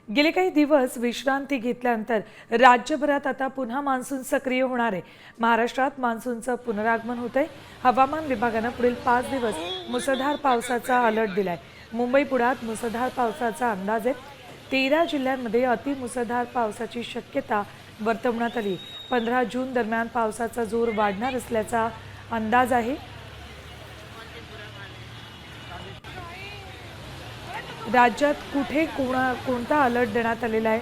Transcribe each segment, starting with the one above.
गेले काही दिवस विश्रांती घेतल्यानंतर राज्यभरात आता पुन्हा मान्सून सक्रिय होणार आहे। महाराष्ट्रात मान्सूनचं पुनरागमन होत आहे। हवामान विभागानं पुढील 5 दिवस मुसळधार पावसाचा अलर्ट दिलाय। मुंबई पुण्यात मुसळधार पावसाचा अंदाज आहे। 13 जिल्ह्यांमध्ये अतिमुसळधार पावसाची शक्यता वर्तवण्यात आली। 15 जून दरम्यान पावसाचा जोर वाढणार असल्याचा अंदाज आहे। राज्यात कुठे कोणता अलर्ट देण्यात आलेला आहे,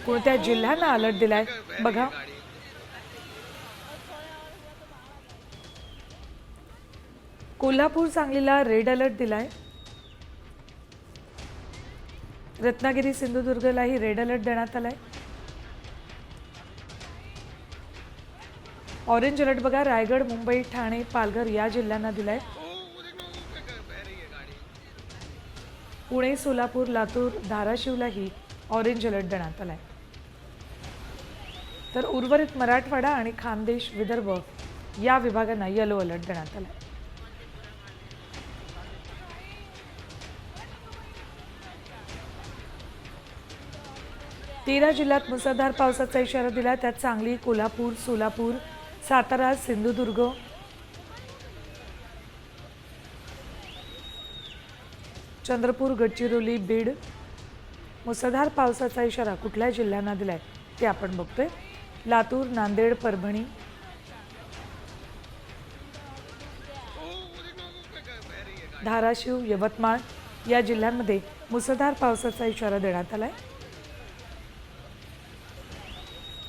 कोणत्या जिल्ह्यांना अलर्ट दिलाय बघा। कोल्हापूर सांगलीला रेड अलर्ट दिलाय। रत्नागिरी सिंधुदुर्गलाही रेड अलर्ट देण्यात आलाय। ऑरेंज अलर्ट बघा रायगड, मुंबई, ठाणे, पालघर या जिल्ह्यांना दिलाय। पुणे, सोलापूर, लातूर, धाराशिवलाही ऑरेंज अलर्ट देण्यात आलाय। तर उर्वरित मराठवाडा आणि खानदेश, विदर्भ या विभागांना येलो अलर्ट देण्यात आलाय। तेरा जिल्ह्यात मुसळधार पावसाचा इशारा दिला। त्यात सांगली, कोल्हापूर, सोलापूर, सातारा, सिंधुदुर्ग, चंद्रपूर, गडचिरोली, बीड मुसळधार पावसाचा इशारा कुठल्या जिल्ह्यांना दिलाय ते आपण बघतोय। लातूर, नांदेड, परभणी, धाराशिव, यवतमाळ या जिल्ह्यांमध्ये मुसळधार पावसाचा इशारा देण्यात आलाय।